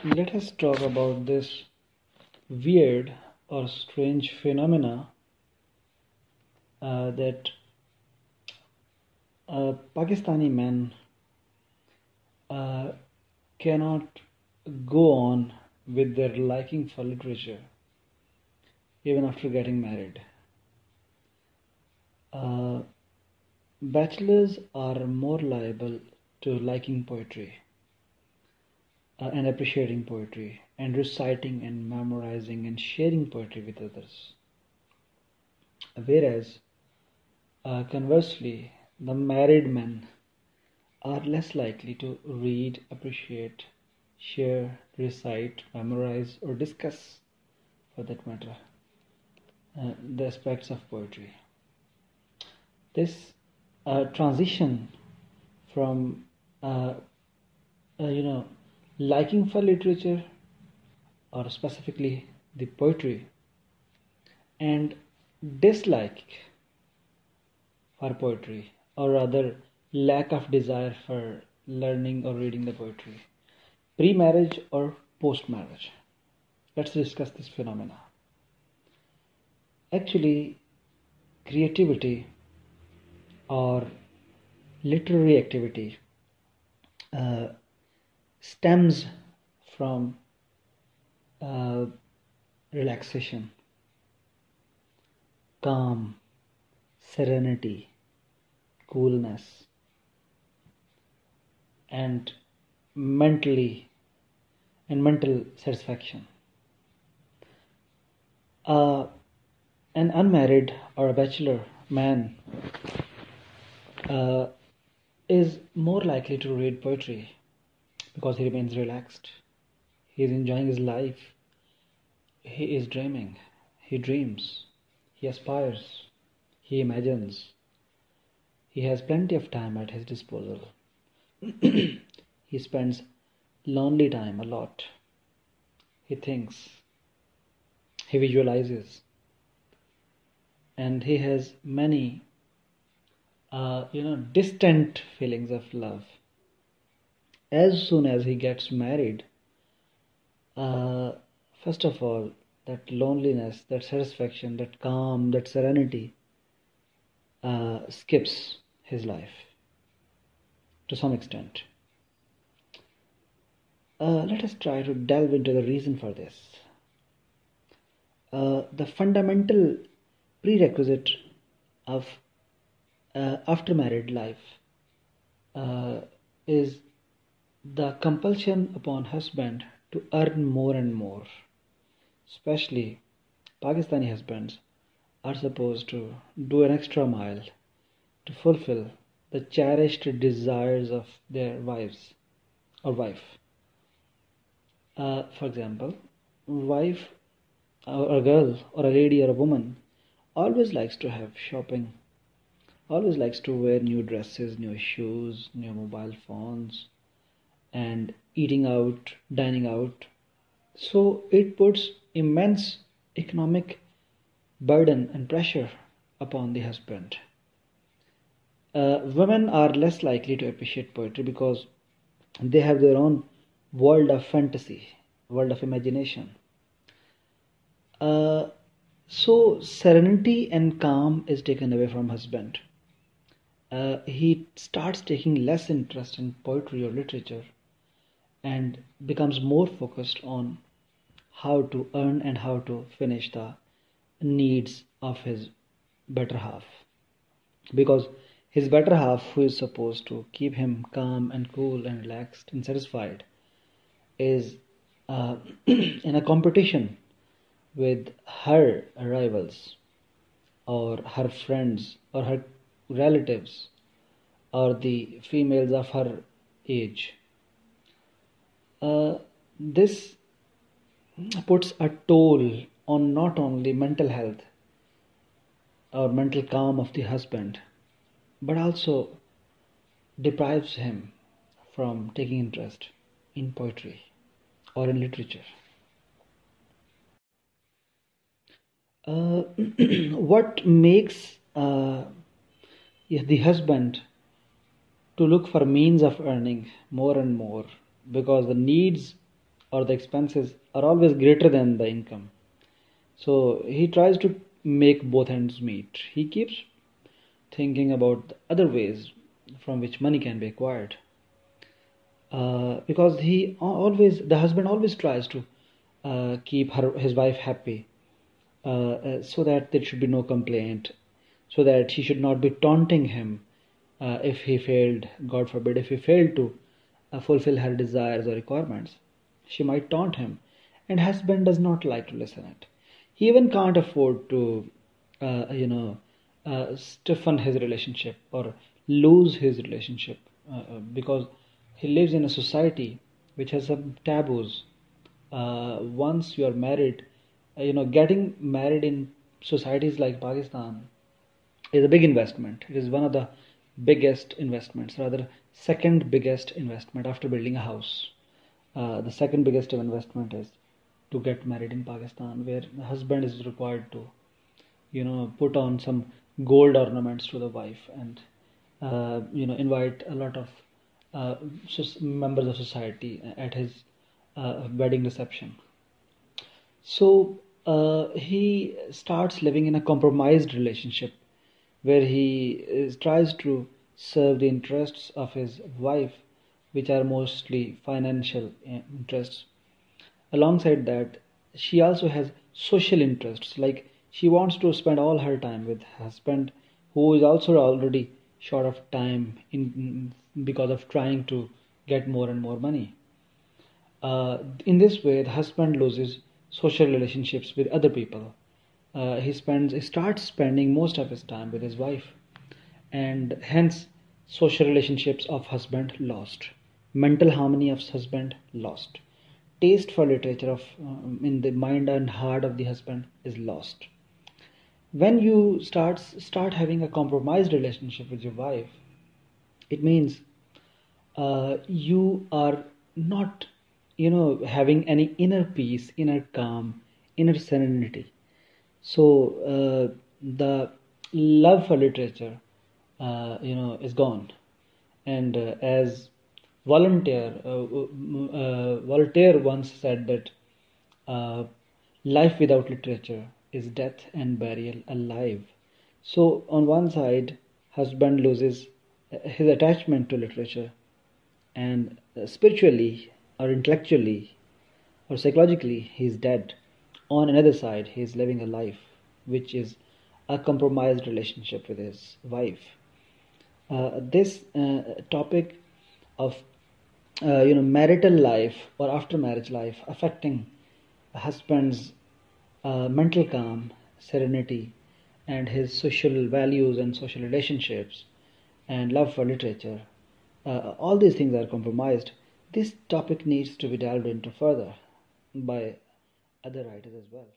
Let us talk about this weird or strange phenomena that Pakistani men uh, cannot go on with their liking for literature even after getting married. Uh, Bachelors are more liable to liking poetry and appreciating poetry and reciting and memorizing and sharing poetry with others. Whereas, conversely, the married men are less likely to read, appreciate, share, recite, memorize, or discuss, for that matter, the aspects of poetry. This transition from liking for literature, or specifically the poetry, and dislike for poetry, or rather lack of desire for learning or reading the poetry, pre-marriage or post-marriage. Let's discuss this phenomena. Actually, creativity or literary activity stems from relaxation, calm, serenity, coolness, and mental satisfaction. An unmarried or a bachelor man is more likely to read poetry because he remains relaxed. He is enjoying his life. He is dreaming. He dreams. He aspires. He imagines. He has plenty of time at his disposal. He spends lonely time a lot. He thinks. He visualizes. And he has many distant feelings of love. As soon as he gets married, first of all, that loneliness, that satisfaction, that calm, that serenity skips his life to some extent. Let us try to delve into the reason for this. The fundamental prerequisite of after married life is the compulsion upon husband to earn more and more. Especially Pakistani husbands are supposed to do an extra mile to fulfill the cherished desires of their wives or wife. For example, wife or a girl or a lady or a woman always likes to have shopping, always likes to wear new dresses, new shoes, new mobile phones, and eating out, dining out. So it puts immense economic burden and pressure upon the husband. Women are less likely to appreciate poetry because they have their own world of fantasy, world of imagination. So serenity and calm is taken away from husband. He starts taking less interest in poetry or literature and becomes more focused on how to earn and how to finish the needs of his better half. Because his better half, who is supposed to keep him calm and cool and relaxed and satisfied, is in a competition with her rivals or her friends or her relatives or the females of her age. This puts a toll on not only mental health or mental calm of the husband, but also deprives him from taking interest in poetry or in literature. What makes the husband to look for means of earning more and more, because the needs or the expenses are always greater than the income. So he tries to make both ends meet. He keeps thinking about the other ways from which money can be acquired. Because the husband always tries to keep his wife happy, so that there should be no complaint, so that she should not be taunting him if he failed, God forbid, if he failed to fulfill her desires or requirements. She might taunt him, and husband does not like to listen it. He even can't afford to, stiffen his relationship or lose his relationship, because he lives in a society which has some taboos. Once you are married, getting married in societies like Pakistan is a big investment. It is one of the biggest investments, rather second biggest investment after building a house. The second biggest investment is to get married in Pakistan, where the husband is required to, put on some gold ornaments to the wife, and invite a lot of members of society at his wedding reception. So he starts living in a compromised relationship where he tries to serve the interests of his wife, which are mostly financial interests. Alongside that, she also has social interests, like she wants to spend all her time with her husband, who is also already short of time because of trying to get more and more money. In this way, the husband loses social relationships with other people. He starts spending most of his time with his wife, and hence social relationships of husband lost, mental harmony of husband lost, taste for literature of in the mind and heart of the husband is lost. When you start having a compromised relationship with your wife, it means you are not, having any inner peace, inner calm, inner serenity. So the love for literature, is gone. And as Voltaire once said that life without literature is death and burial alive. So on one side, husband loses his attachment to literature, and spiritually or intellectually or psychologically he is dead. On another side, he is living a life which is a compromised relationship with his wife. This topic of marital life or after marriage life affecting a husband's mental calm, serenity, and his social values and social relationships and love for literature, all these things are compromised. This topic needs to be delved into further by other writers as well.